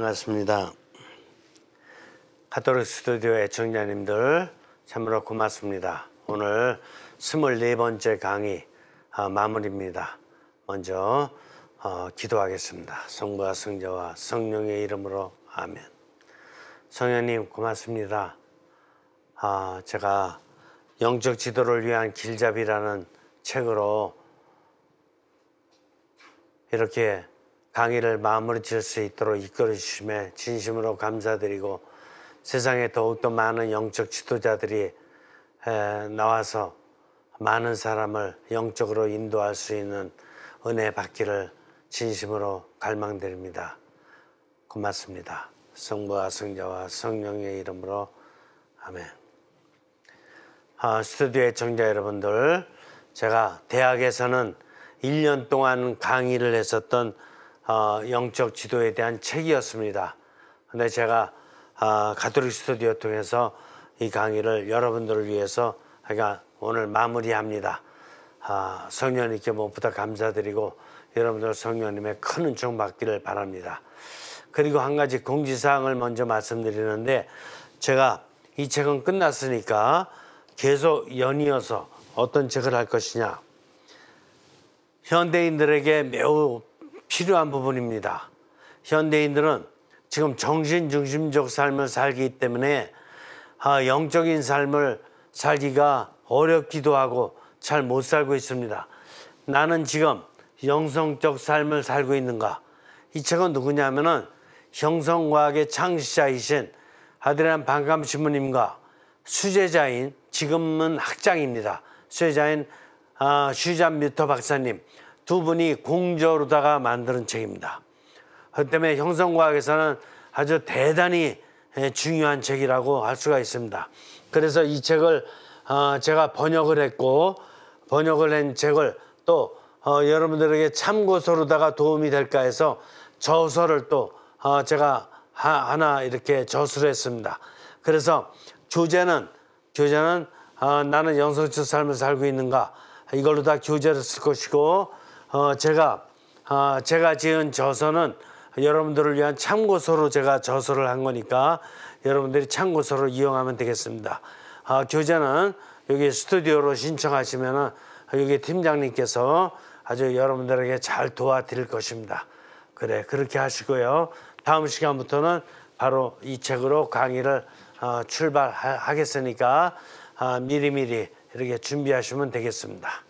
반갑습니다. 가톨릭 스튜디오 애청자님들 참으로 고맙습니다. 오늘 24번째 강의 마무리입니다. 먼저 기도하겠습니다. 성부와 성자와 성령의 이름으로 아멘. 성령님 고맙습니다. 제가 영적 지도를 위한 길잡이라는 책으로 이렇게 강의를 마무리 지을 수 있도록 이끌어 주심에 진심으로 감사드리고, 세상에 더욱더 많은 영적 지도자들이 나와서 많은 사람을 영적으로 인도할 수 있는 은혜 받기를 진심으로 갈망드립니다. 고맙습니다. 성부와 성자와 성령의 이름으로 아멘. 스튜디오 애청자 여러분들, 제가 대학에서는 1년 동안 강의를 했었던 영적 지도에 대한 책이었습니다. 근데 제가 가톨릭 스튜디오 통해서 이 강의를 여러분들을 위해서 오늘 마무리합니다. 성령님께 무엇보다 감사드리고 여러분들 성령님의 큰 은총 받기를 바랍니다. 그리고 한 가지 공지사항을 먼저 말씀드리는데, 제가 이 책은 끝났으니까 계속 연이어서 어떤 책을 할 것이냐, 현대인들에게 매우 필요한 부분입니다. 현대인들은 지금 정신중심적 삶을 살기 때문에 영적인 삶을 살기가 어렵기도 하고 잘 못 살고 있습니다. 나는 지금 영성적 삶을 살고 있는가? 이 책은 누구냐면은 형성과학의 창시자이신 아드리안 반감 신부님과 수제자인, 지금은 학장입니다, 수제자인 슈잔 뮤터 박사님 두 분이 공저로다가 만드는 책입니다. 그 때문에 형성과학에서는 아주 대단히 중요한 책이라고 할 수가 있습니다. 그래서 이 책을 제가 번역을 했고, 번역을 한 책을 또 여러분들에게 참고서로다가 도움이 될까 해서 저서를 또 제가 하나 이렇게 저술을 했습니다. 그래서 교재는 나는 영성적 삶을 살고 있는가, 이걸로 다 교재를 쓸 것이고, 제가 지은 저서는 여러분들을 위한 참고서로 제가 저서를 한 거니까 여러분들이 참고서로 이용하면 되겠습니다. 교재는 여기 스튜디오로 신청하시면은 여기 팀장님께서 아주 여러분들에게 잘 도와드릴 것입니다. 그렇게 하시고요. 다음 시간부터는 바로 이 책으로 강의를 출발하겠으니까 미리미리 이렇게 준비하시면 되겠습니다.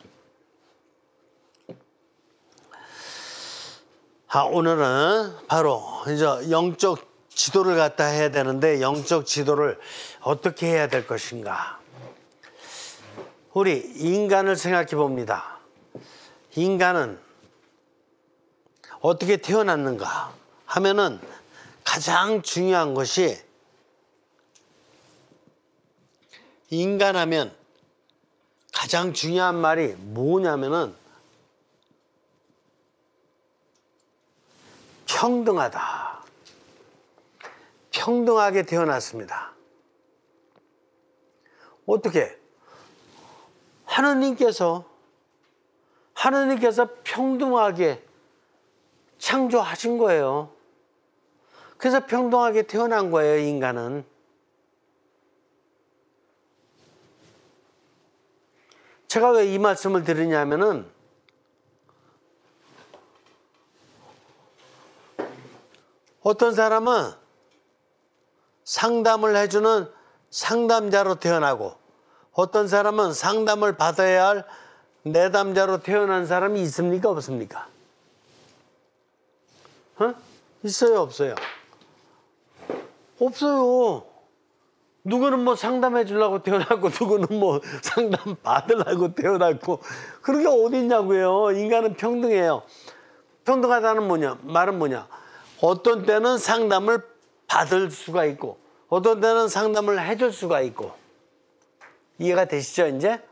오늘은 바로 이제 영적 지도를 갖다 해야 되는데, 영적 지도를 어떻게 해야 될 것인가? 우리 인간을 생각해 봅니다. 인간은 어떻게 태어났는가 하면은 가장 중요한 것이, 인간하면 가장 중요한 말이 뭐냐면은 평등하다. 평등하게 태어났습니다. 어떻게? 하느님께서 평등하게 창조하신 거예요. 그래서 평등하게 태어난 거예요, 인간은. 제가 왜 이 말씀을 드리냐면은, 어떤 사람은 상담을 해주는 상담자로 태어나고, 어떤 사람은 상담을 받아야 할 내담자로 태어난 사람이 있습니까, 없습니까? 있어요, 없어요? 없어요. 누구는 뭐 상담해 주려고 태어났고, 누구는 뭐 상담 받으려고 태어났고, 그런 게 어디 있냐고요. 인간은 평등해요. 평등하다는 말은 뭐냐? 어떤 때는 상담을 받을 수가 있고, 어떤 때는 상담을 해줄 수가 있고. 이해가 되시죠, 이제?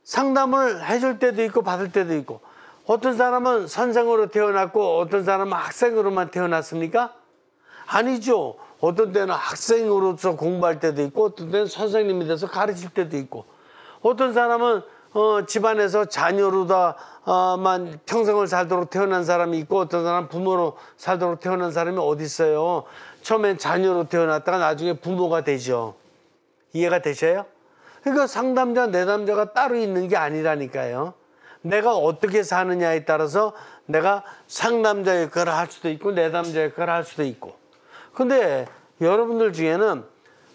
상담을 해줄 때도 있고 받을 때도 있고. 어떤 사람은 선생으로 태어났고 어떤 사람은 학생으로만 태어났습니까? 아니죠. 어떤 때는 학생으로서 공부할 때도 있고, 어떤 때는 선생님이 돼서 가르칠 때도 있고, 어떤 사람은 집안에서 자녀로다만 평생을 살도록 태어난 사람이 있고 어떤 사람은 부모로 살도록 태어난 사람이 어디 있어요. 처음엔 자녀로 태어났다가 나중에 부모가 되죠. 이해가 되셔요? 그러니까 상담자, 내담자가 따로 있는 게 아니라니까요. 내가 어떻게 사느냐에 따라서 내가 상담자 역할을 할 수도 있고 내담자 역할을 할 수도 있고. 근데 여러분들 중에는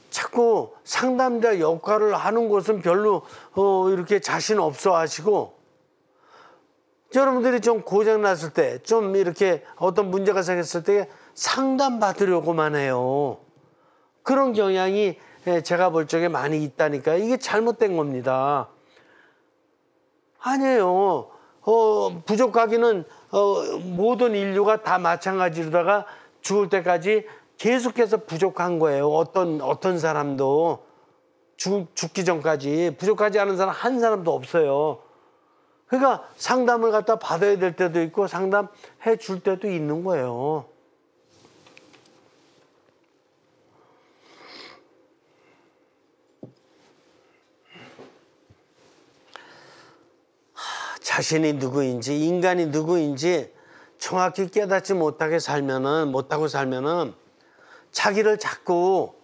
자꾸 상담자 역할을 하는 것은 별로 이렇게 자신 없어 하시고, 여러분들이 좀 고장 났을 때, 좀 이렇게 어떤 문제가 생겼을 때 상담 받으려고만 해요. 그런 경향이 제가 볼 적에 많이 있다니까. 이게 잘못된 겁니다. 아니에요. 부족하기는 모든 인류가 다 마찬가지로다가 죽을 때까지 계속해서 부족한 거예요. 어떤 사람도 죽기 전까지 부족하지 않은 사람 한 사람도 없어요. 그러니까 상담을 갖다 받아야 될 때도 있고 상담해 줄 때도 있는 거예요. 자신이 누구인지, 인간이 누구인지 정확히 깨닫지 못하고 살면은 자기를 자꾸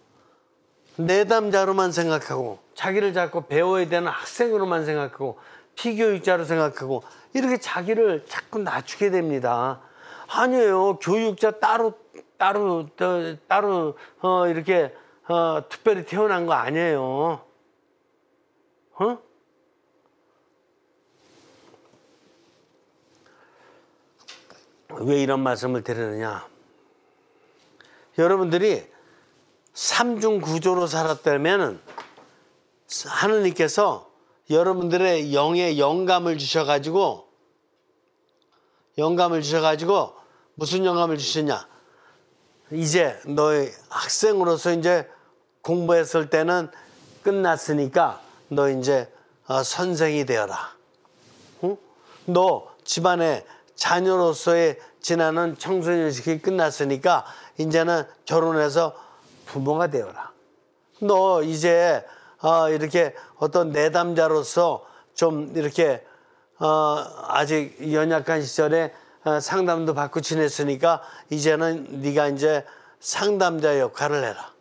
내담자로만 생각하고, 자기를 자꾸 배워야 되는 학생으로만 생각하고, 피교육자로 생각하고, 이렇게 자기를 자꾸 낮추게 됩니다. 아니에요. 교육자 따로 이렇게 특별히 태어난 거 아니에요. 왜 이런 말씀을 드리느냐? 여러분들이 삼중 구조로 살았다면 하느님께서 여러분들의 영에 영감을 주셔가지고 무슨 영감을 주셨냐? 이제 너희 학생으로서 이제 공부했을 때는 끝났으니까 너 이제 선생이 되어라. 응? 너 집안에 자녀로서의 지나는 청소년 시기 끝났으니까 이제는 결혼해서 부모가 되어라. 너 이제 이렇게 어떤 내담자로서 좀 이렇게 아직 연약한 시절에 상담도 받고 지냈으니까 이제는 네가 이제 상담자 역할을 해라.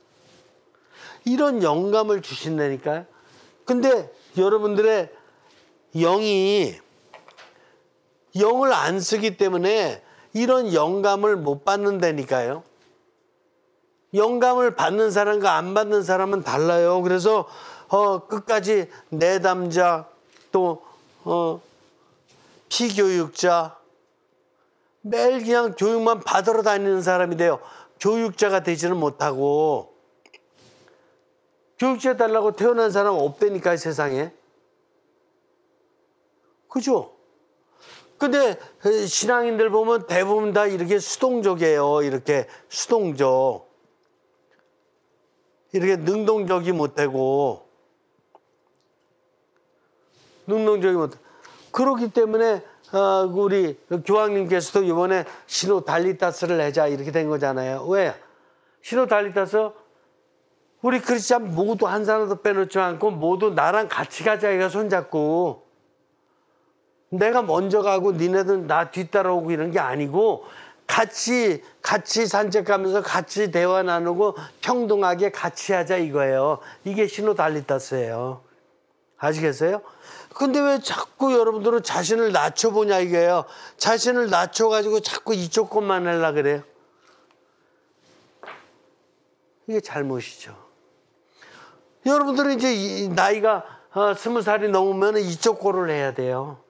이런 영감을 주신다니까요. 근데 여러분들의 영을 안 쓰기 때문에 이런 영감을 못 받는다니까요. 영감을 받는 사람과 안 받는 사람은 달라요. 그래서 끝까지 내담자 또 피교육자, 매일 그냥 교육만 받으러 다니는 사람이 돼요. 교육자가 되지는 못하고. 교육자 달라고 태어난 사람 없다니까요, 세상에. 그죠? 근데 신앙인들 보면 대부분 다 이렇게 수동적이에요. 이렇게 수동적. 이렇게 능동적이 못되고. 그렇기 때문에 우리 교황님께서도 이번에 시노달리타스를 내자 이렇게 된 거잖아요. 왜? 시노달리타스 우리 크리스찬 모두 한 사람도 빼놓지 않고 모두 나랑 같이 가자. 이가 손잡고. 내가 먼저 가고 니네들 나 뒤따라오고 이런 게 아니고 같이 산책하면서 같이 대화 나누고 평등하게 같이 하자 이거예요. 이게 시노달리타스예요. 아시겠어요? 근데 왜 자꾸 여러분들은 자신을 낮춰보냐 이거예요. 자신을 낮춰가지고 자꾸 이쪽 것만 하려고 그래요. 이게 잘못이죠. 여러분들은 이제 나이가 20살이 넘으면 이쪽 거를 해야 돼요.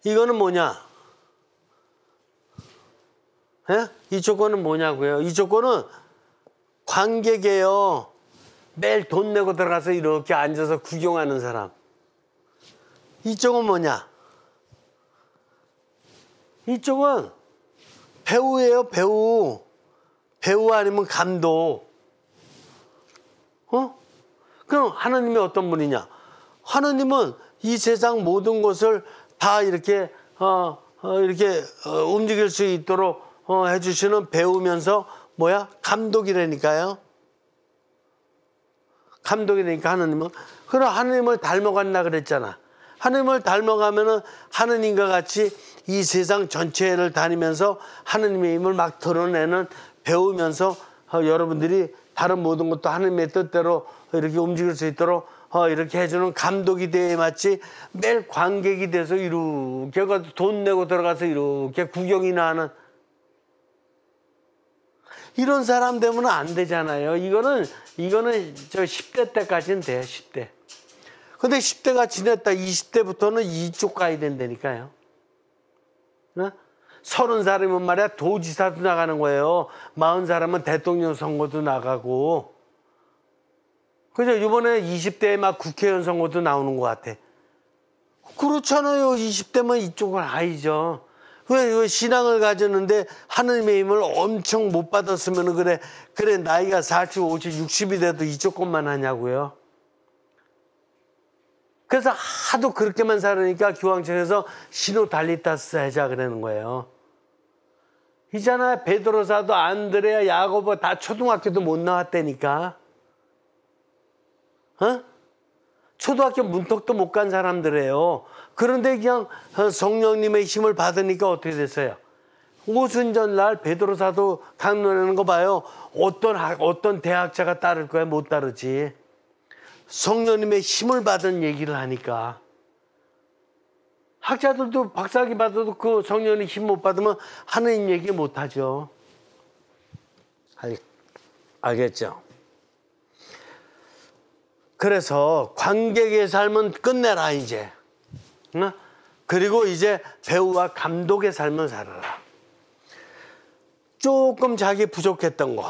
이거는 뭐냐? 예? 이쪽 거는 뭐냐고요? 이쪽 거는 관객이에요. 매일 돈 내고 들어가서 이렇게 앉아서 구경하는 사람. 이쪽은 뭐냐? 이쪽은 배우예요, 배우. 배우 아니면 감독. 그럼 하나님이 어떤 분이냐? 하나님은 이 세상 모든 것을 다 이렇게 움직일 수 있도록 해주시는 배우면서 감독이라니까요. 감독이 되니까 하느님은. 그럼 하느님을 닮아간다 그랬잖아. 하느님을 닮아가면은 하느님과 같이 이 세상 전체를 다니면서 하느님의 힘을 막 드러내는, 배우면서 여러분들이 다른 모든 것도 하느님의 뜻대로 이렇게 움직일 수 있도록 이렇게 해주는 감독이 돼야 맞지, 매일 관객이 돼서 이렇게 돈 내고 들어가서 이렇게 구경이나 하는 이런 사람 되면 안 되잖아요. 이거는 저 10대 때까지는 돼. 10대. 근데 10대가 지냈다 20대부터는 이쪽 가야 된다니까요. 30살이면 말이야 도지사도 나가는 거예요. 40살이면 대통령 선거도 나가고. 그죠? 이번에 20대에 막 국회의원 선거도 나오는 것 같아. 그렇잖아요. 20대면 이쪽은 아니죠. 왜 신앙을 가졌는데 하느님의 힘을 엄청 못 받았으면 그래 나이가 40, 50, 60이 돼도 이쪽 것만 하냐고요. 그래서 하도 그렇게만 살으니까 기왕청에서 시노달리타스 하자 그러는 거예요. 있잖아요. 베드로사도 안드레아, 야고보 다 초등학교도 못 나왔다니까. 초등학교 문턱도 못 간 사람들이에요. 그런데 그냥 성령님의 힘을 받으니까 어떻게 됐어요? 오순절 날 베드로사도 강론하는 거 봐요. 어떤 대학자가 따를 거야? 못 따르지. 성령님의 힘을 받은 얘기를 하니까. 학자들도 박사학위 받아도 그 성령의 힘 못 받으면 하느님 얘기 못 하죠. 알겠죠? 그래서 관객의 삶은 끝내라 이제. 그리고 이제 배우와 감독의 삶을 살아라. 조금 자기 부족했던 거.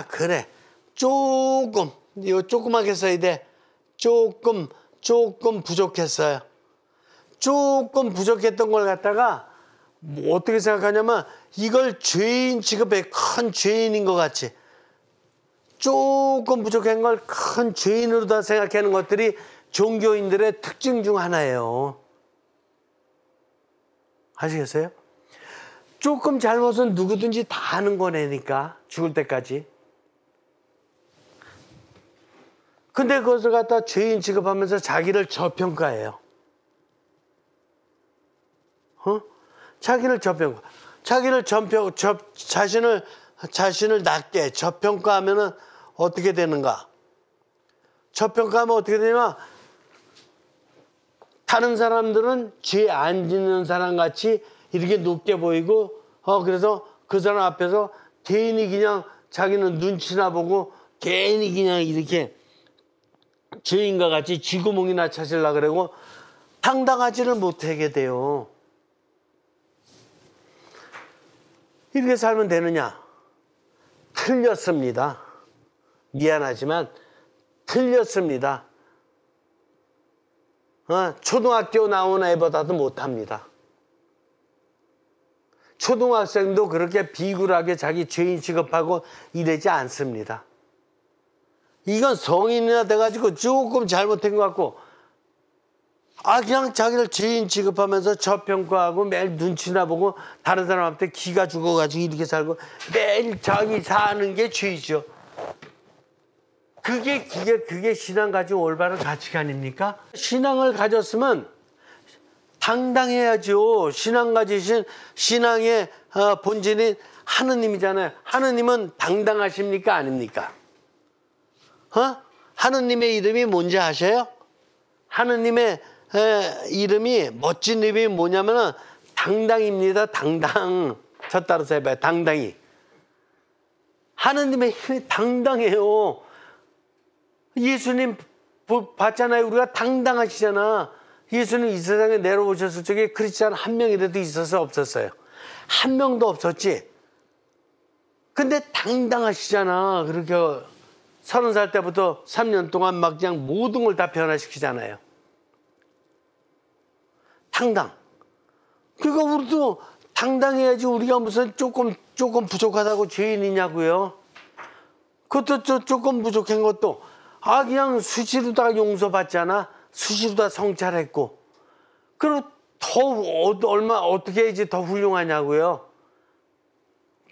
그래. 조금. 이거 조그맣게 써야 돼. 조금 부족했어요. 조금 부족했던 걸 갖다가 뭐 어떻게 생각하냐면 이걸 죄인 취급해. 큰 죄인인 것 같이. 조금 부족한 걸 큰 죄인으로 다 생각하는 것들이 종교인들의 특징 중 하나예요. 아시겠어요? 조금 잘못은 누구든지 다 하는 거네니까 죽을 때까지. 근데 그것을 갖다 죄인 취급하면서 자기를 저평가해요. 자기를 저평가. 자신을 낮게 저평가하면은 어떻게 되는가? 저평가하면 어떻게 되냐면 다른 사람들은 죄 안 짓는 사람 같이 이렇게 높게 보이고 그래서 그 사람 앞에서 개인이 그냥 자기는 눈치나 보고 개인이 그냥 이렇게 죄인과 같이 쥐구멍이나 찾으려고 그러고 당당하지를 못하게 돼요. 이렇게 살면 되느냐? 틀렸습니다. 미안하지만 틀렸습니다. 초등학교 나온 애보다도 못합니다. 초등학생도 그렇게 비굴하게 자기 죄인 취급하고 이러지 않습니다. 이건 성인이나 돼가지고 조금 잘못된 것 같고 그냥 자기를 죄인 취급하면서 저평가하고 매일 눈치나 보고 다른 사람한테 기가 죽어가지고 이렇게 살고 매일 자기 사는 게 죄이죠. 그게 신앙 가지고 올바른 가치관입니까? 신앙을 가졌으면 당당해야죠. 신앙 가지신 신앙의 본질인 하느님이잖아요. 하느님은 당당하십니까? 아닙니까? 하느님의 이름이 뭔지 아셔요? 하느님의 이름이 멋진 이름이 뭐냐면은 당당입니다. 당당. 저 따라서 해봐요. 당당히. 하느님의 힘이 당당해요. 예수님 봤잖아요. 우리가 당당하시잖아. 예수님 이 세상에 내려오셨을 적에 크리스찬 한 명이라도 있어서 없었어요. 한 명도 없었지. 근데 당당하시잖아. 그렇게 30살 때부터 3년 동안 막 그냥 모든 걸 다 변화시키잖아요. 당당. 그러니까 우리도 당당해야지. 우리가 무슨 조금 부족하다고 죄인이냐고요. 그것도 조금 부족한 것도 그냥 수시로 다 용서받잖아. 수시로 다 성찰했고. 그리고 어떻게 해야지 더 훌륭하냐고요.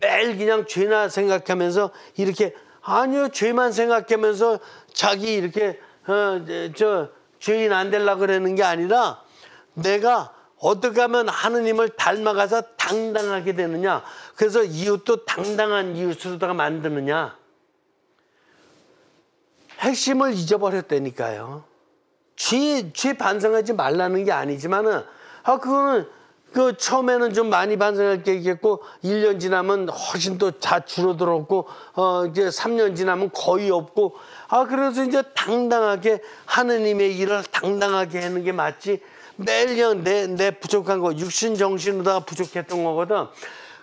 매일 그냥 죄나 생각하면서 이렇게 아니요, 죄만 생각하면서 자기 이렇게 죄인 안 되려고 그러는 게 아니라 내가 어떻게 하면 하느님을 닮아가서 당당하게 되느냐. 그래서 이웃도 당당한 이웃으로다가 만드느냐. 핵심을 잊어버렸다니까요. 죄 반성하지 말라는 게 아니지만은, 그거는 처음에는 좀 많이 반성할 게 있겠고, 1년 지나면 훨씬 또 다 줄어들었고, 이제 3년 지나면 거의 없고, 그래서 이제 당당하게 하느님의 일을 당당하게 하는 게 맞지. 매일 내 부족한 거, 육신 정신으로다가 부족했던 거거든.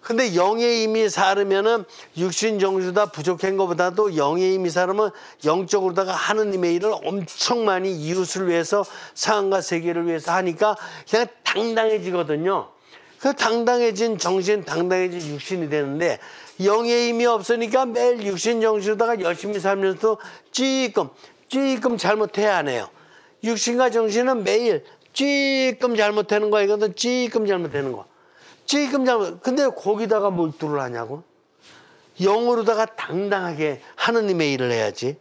근데 영의 힘이 사르면은 육신 정신보다 부족한 것보다도 영의 힘이 사르면 영적으로다가 하느님의 일을 엄청 많이 이웃을 위해서 상황과 세계를 위해서 하니까 그냥 당당해지거든요. 그 당당해진 정신, 당당해진 육신이 되는데 영의 힘이 없으니까 매일 육신 정신으로다가 열심히 살면서도 찌끔 잘못해야 하네요. 육신과 정신은 매일 찌끔 잘못하는 거야. 이거는 찌끔 잘못하는 거. 찌끔 잘못. 근데 거기다가 몰두를 하냐고? 영으로다가 당당하게 하느님의 일을 해야지.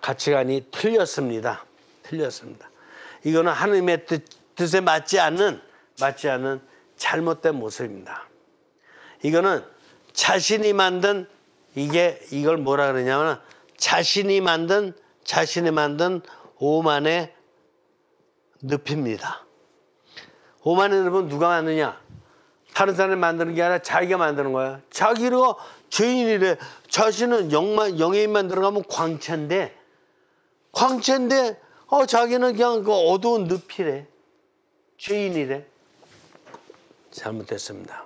가치관이 틀렸습니다. 이거는 하느님의 뜻에 맞지 않는 잘못된 모습입니다. 이거는 자신이 만든 이걸 뭐라 그러냐면 자신이 만든 오만의 늪입니다. 오만의 늪은 누가 만드냐? 다른 사람이 만드는 게 아니라 자기가 만드는 거야. 자기가 죄인이래. 자신은 영의 힘만 들어가면 광채인데 자기는 그냥 그 어두운 늪이래. 죄인이래. 잘못됐습니다.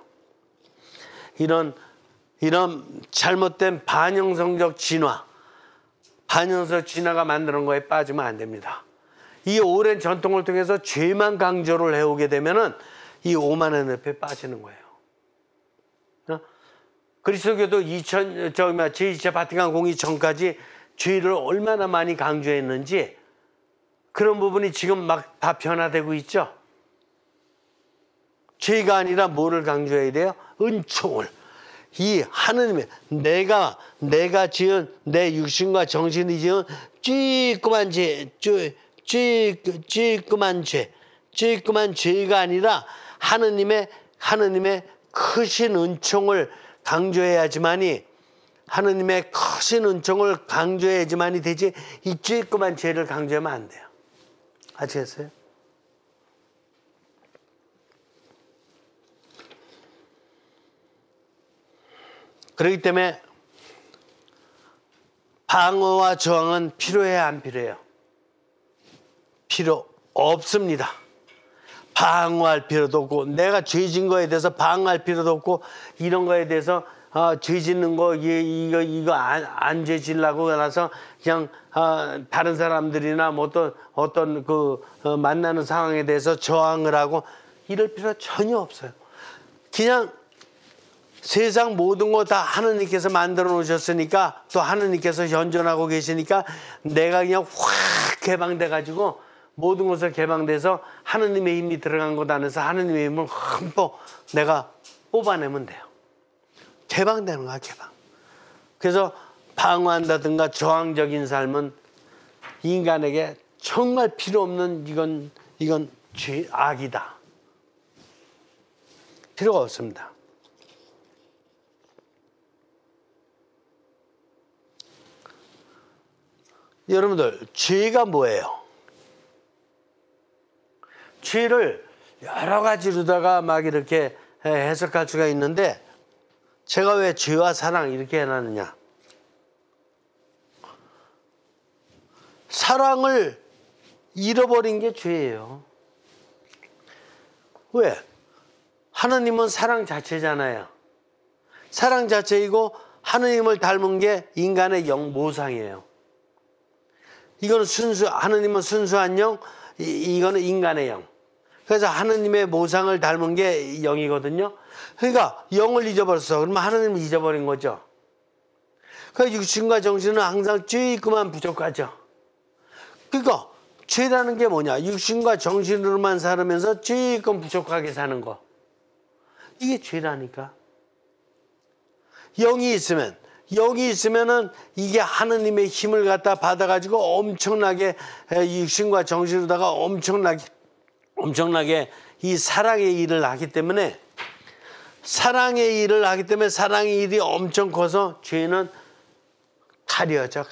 이런 잘못된 반영성적 진화가 만드는 거에 빠지면 안 됩니다. 이 오랜 전통을 통해서 죄만 강조를 해오게 되면은 이 오만의 늪에 빠지는 거예요. 그리스도교도 제2차 바티칸 공의 전까지 죄를 얼마나 많이 강조했는지 그런 부분이 지금 막 다 변화되고 있죠. 죄가 아니라 뭐를 강조해야 돼요? 은총을. 이 하느님의 내가 지은 내 육신과 정신이 지은 찌끄만 죄가 아니라 하느님의 크신 은총을 강조해야지만이 하느님의 크신 은총을 강조해야지만이 되지 이 찌끄만 죄를 강조하면 안 돼요. 아시겠어요? 그렇기 때문에 방어와 저항은 필요해야 안 필요해요? 필요 없습니다. 방어할 필요도 없고 내가 죄 진 거에 대해서 방어할 필요도 없고 이런 거에 대해서 죄 짓는 거 이거 안 죄 지려고 나서 그냥 다른 사람들이나 뭐 어떤 만나는 상황에 대해서 저항을 하고 이럴 필요 전혀 없어요. 그냥 세상 모든 거 다 하느님께서 만들어 놓으셨으니까 또 하느님께서 현존하고 계시니까 내가 그냥 확 개방돼 가지고 모든 것을 개방돼서 하느님의 힘이 들어간 것 안에서 하느님의 힘을 흠뻑 내가 뽑아내면 돼요. 개방되는 거야, 개방. 그래서 방어한다든가 저항적인 삶은 인간에게 정말 필요 없는 이건 악이다. 필요가 없습니다. 여러분들, 죄가 뭐예요? 죄를 여러 가지로다가 막 이렇게 해석할 수가 있는데 제가 왜 죄와 사랑 이렇게 해놨느냐? 사랑을 잃어버린 게 죄예요. 왜? 하느님은 사랑 자체잖아요. 사랑 자체이고 하느님을 닮은 게 인간의 모상이에요. 이거는 하느님은 순수한 영, 이거는 인간의 영. 그래서 하느님의 모상을 닮은 게 영이거든요. 그러니까 영을 잊어버렸어. 그러면 하느님을 잊어버린 거죠. 그러니까 육신과 정신은 항상 찌끄만 부족하죠. 그러니까 죄라는 게 뭐냐? 육신과 정신으로만 살면서 찌끔 부족하게 사는 거. 이게 죄라니까. 영이 있으면은 이게 하느님의 힘을 갖다 받아가지고 엄청나게 육신과 정신으로다가 엄청나게 이 사랑의 일을 하기 때문에 사랑의 일이 엄청 커서 죄는 가려져.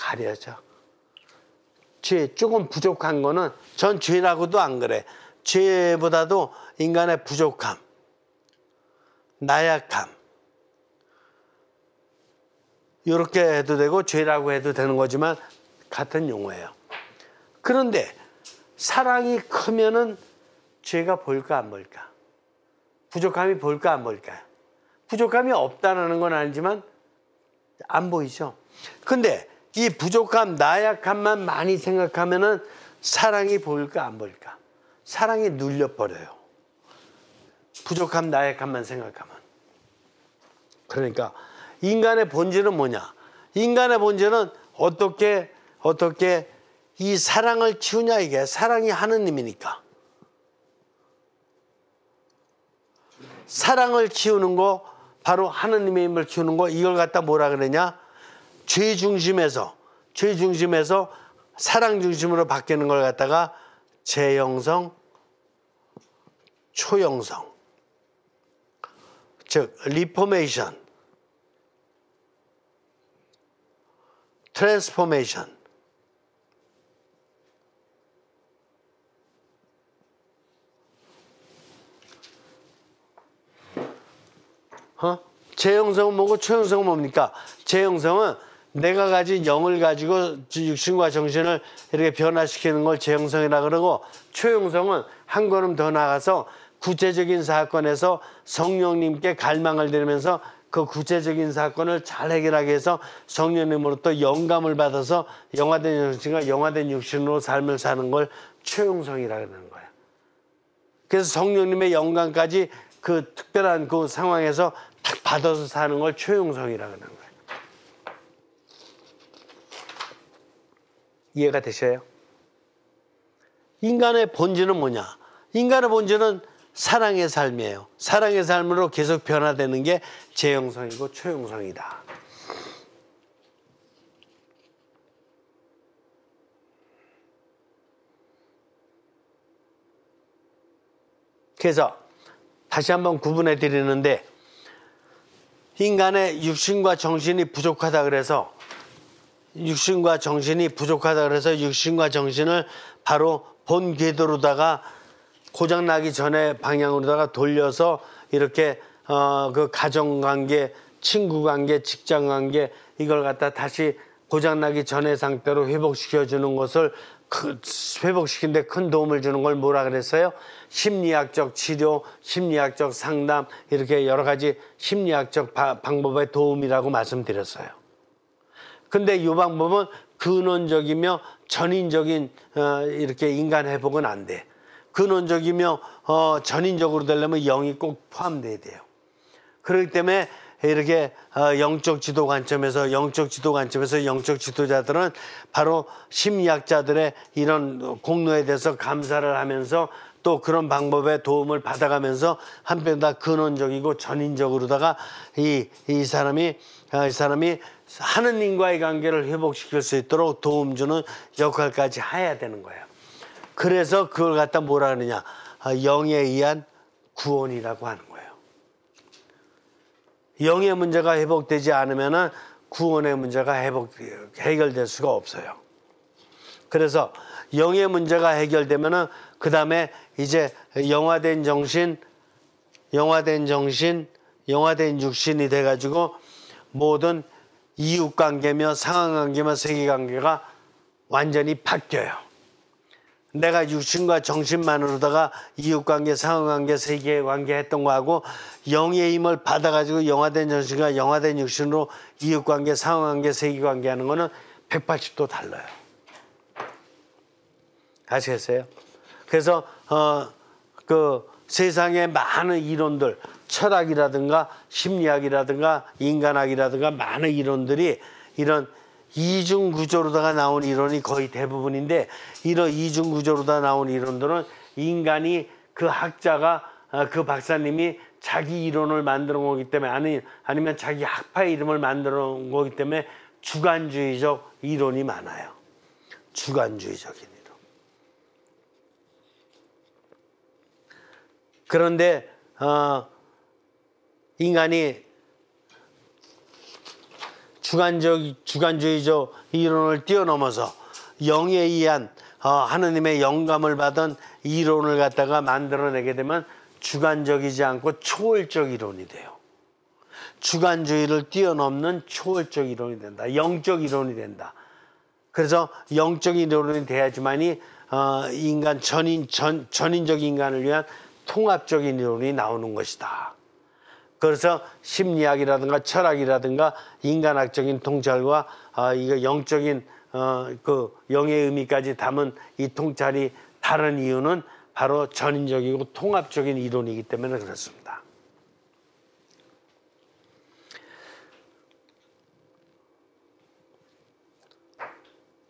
죄 조금 부족한 거는 전 죄라고도 안 그래. 죄보다도 인간의 부족함, 나약함 이렇게 해도 되고 죄라고 해도 되는 거지만 같은 용어예요. 그런데 사랑이 크면은 죄가 보일까 안 보일까? 부족함이 보일까 안 보일까요? 부족함이 없다는 건 아니지만 안 보이죠. 근데 이 부족함, 나약함만 많이 생각하면은 사랑이 보일까 안 보일까? 사랑이 눌려버려요. 부족함, 나약함만 생각하면. 그러니까 인간의 본질은 뭐냐? 인간의 본질은 어떻게 이 사랑을 키우냐 이게. 사랑이 하느님이니까. 사랑을 키우는 거, 바로 하느님의 힘을 키우는 거, 이걸 갖다 뭐라 그러냐? 죄 중심에서 사랑 중심으로 바뀌는 걸 갖다가 재형성, 초형성, 즉 리포메이션, 트랜스포메이션, 재형성은 뭐고 초형성은 뭡니까? 재형성은 내가 가진 영을 가지고 육신과 정신을 이렇게 변화시키는 걸 재형성이라 그러고, 초형성은 한 걸음 더 나가서 구체적인 사건에서 성령님께 갈망을 드리면서 그 구체적인 사건을 잘 해결하기 위해서 성령님으로부터 영감을 받아서 영화된 정신과 영화된 육신으로 삶을 사는 걸 초형성이라 그러는 거예요. 그래서 성령님의 영감까지 그 특별한 그 상황에서 탁 받아서 사는 걸 초형성이라 그러는 거예요. 이해가 되셔요? 인간의 본질은 뭐냐? 인간의 본질은 사랑의 삶이에요. 사랑의 삶으로 계속 변화되는 게 재형성이고 초형성이다. 그래서 다시 한번 구분해 드리는데, 인간의 육신과 정신이 부족하다 그래서 육신과 정신을 바로 본 궤도로다가 고장나기 전에 방향으로다가 돌려서 이렇게 그 가정관계, 친구관계, 직장관계 이걸 갖다 다시 고장나기 전의 상태로 회복시켜주는 것을 회복시키는 데 큰 도움을 주는 걸 뭐라 그랬어요? 심리학적 치료, 심리학적 상담, 이렇게 여러 가지 심리학적 방법의 도움이라고 말씀드렸어요. 근데 이 방법은 근원적이며 전인적인 이렇게 인간 회복은 안 돼. 근원적이며 전인적으로 되려면 영이 꼭 포함돼야 돼요. 그렇기 때문에 이렇게 영적 지도 관점에서 영적 지도자들은 바로 심리학자들의 이런 공로에 대해서 감사를 하면서 또 그런 방법의 도움을 받아가면서 한편 다 근원적이고 전인적으로다가 이 사람이 하느님과의 관계를 회복시킬 수 있도록 도움 주는 역할까지 해야 되는 거예요. 그래서 그걸 갖다 뭐라 하느냐? 영에 의한 구원이라고 하는 거예요. 영의 문제가 회복되지 않으면 구원의 문제가 해결될 수가 없어요. 그래서 영의 문제가 해결되면 그 다음에 이제 영화된 정신, 영화된 육신이 돼가지고 모든 이웃관계며 상황관계며 세계관계가 완전히 바뀌어요. 내가 육신과 정신만으로다가 이웃관계, 상황관계, 세계관계 했던 거하고 영의 힘을 받아가지고 영화된 정신과 영화된 육신으로 이웃관계, 상황관계, 세계관계 하는 거는 180도 달라요. 아시겠어요? 그래서 그 세상의 많은 이론들, 철학이라든가 심리학이라든가 인간학이라든가 많은 이론들이 이런 이중구조로다가 나온 이론이 거의 대부분인데, 이런 이중구조로다 나온 이론들은 인간이 그 학자가 그 박사님이 자기 이론을 만들어 온 거기 때문에 아니면 자기 학파의 이름을 만들어 온 거기 때문에 주관주의적 이론이 많아요. 주관주의적인 이론. 그런데 인간이 주관주의적 이론을 뛰어넘어서 영에 의한 하느님의 영감을 받은 이론을 갖다가 만들어내게 되면 주관적이지 않고 초월적 이론이 돼요. 주관주의를 뛰어넘는 초월적 이론이 된다. 영적 이론이 된다. 그래서 영적 이론이 돼야지만이 인간 전인적 인간을 위한 통합적인 이론이 나오는 것이다. 그래서 심리학이라든가 철학이라든가 인간학적인 통찰과 이거 영적인 그 영의 의미까지 담은 이 통찰이 다른 이유는 바로 전인적이고 통합적인 이론이기 때문에 그렇습니다.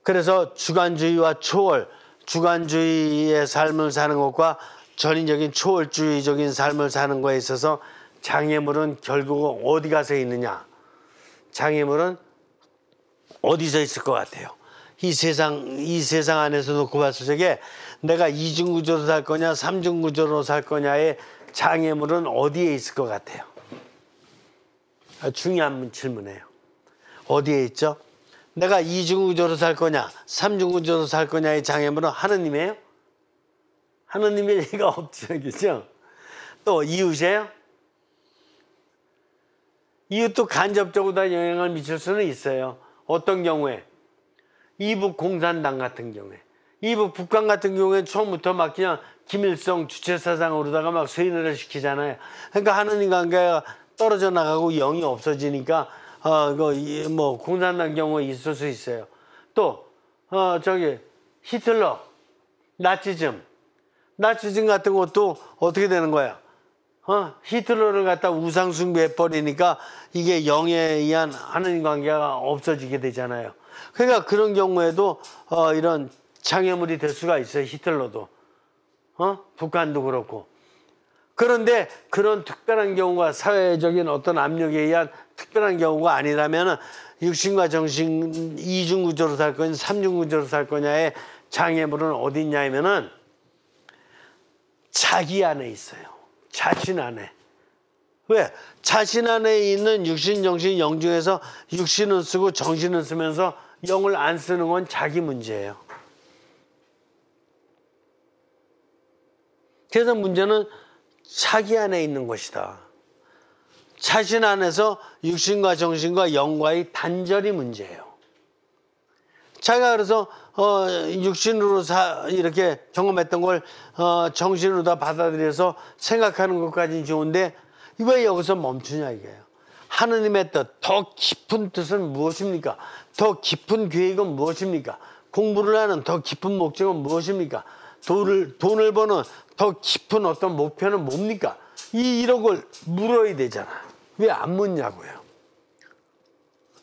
그래서 주관주의와 초월, 주관주의의 삶을 사는 것과 전인적인 초월주의적인 삶을 사는 것에 있어서 장애물은 결국 어디 가서 있느냐? 장애물은 어디서 있을 것 같아요? 이 세상 안에서 놓고 봤을 적에 내가 이중구조로 살 거냐, 삼중구조로 살 거냐의 장애물은 어디에 있을 것 같아요? 중요한 질문이에요. 어디에 있죠? 내가 이중구조로 살 거냐, 삼중구조로 살 거냐의 장애물은 하느님이에요? 하느님의 얘기가 없죠, 그죠? 또 이웃이에요? 이웃도 간접적으로 다 영향을 미칠 수는 있어요. 어떤 경우에? 이북 공산당 같은 경우에. 이북 북한 같은 경우에 처음부터 막 그냥 김일성 주체사상으로다가 막 쇄인을 시키잖아요. 그러니까 하느님 관계가 떨어져 나가고 영이 없어지니까 뭐 공산당 경우에 있을 수 있어요. 또 히틀러, 나치즘 같은 것도 어떻게 되는 거야? 히틀러를 갖다 우상 숭배해 버리니까 이게 영에 의한 하느님 관계가 없어지게 되잖아요. 그러니까 그런 경우에도 이런 장애물이 될 수가 있어요. 히틀러도 북한도 그렇고. 그런데 그런 특별한 경우가 사회적인 어떤 압력에 의한 특별한 경우가 아니라면 육신과 정신 이중구조로 살 거냐 삼중구조로 살 거냐의 장애물은 어디 있냐면은 자기 안에 있어요. 자신 안에. 왜? 자신 안에 있는 육신, 정신, 영 중에서 육신은 쓰고 정신은 쓰면서 영을 안 쓰는 건 자기 문제예요. 그래서 문제는 자기 안에 있는 것이다. 자신 안에서 육신과 정신과 영과의 단절이 문제예요. 자기가 그래서 육신으로 이렇게 경험했던 걸 정신으로 다 받아들여서 생각하는 것까지는 좋은데 왜 여기서 멈추냐 이게요. 하느님의 뜻, 더 깊은 뜻은 무엇입니까? 더 깊은 계획은 무엇입니까? 공부를 하는 더 깊은 목적은 무엇입니까? 돈을 버는 더 깊은 어떤 목표는 뭡니까? 이런 걸 물어야 되잖아. 왜 안 묻냐고요.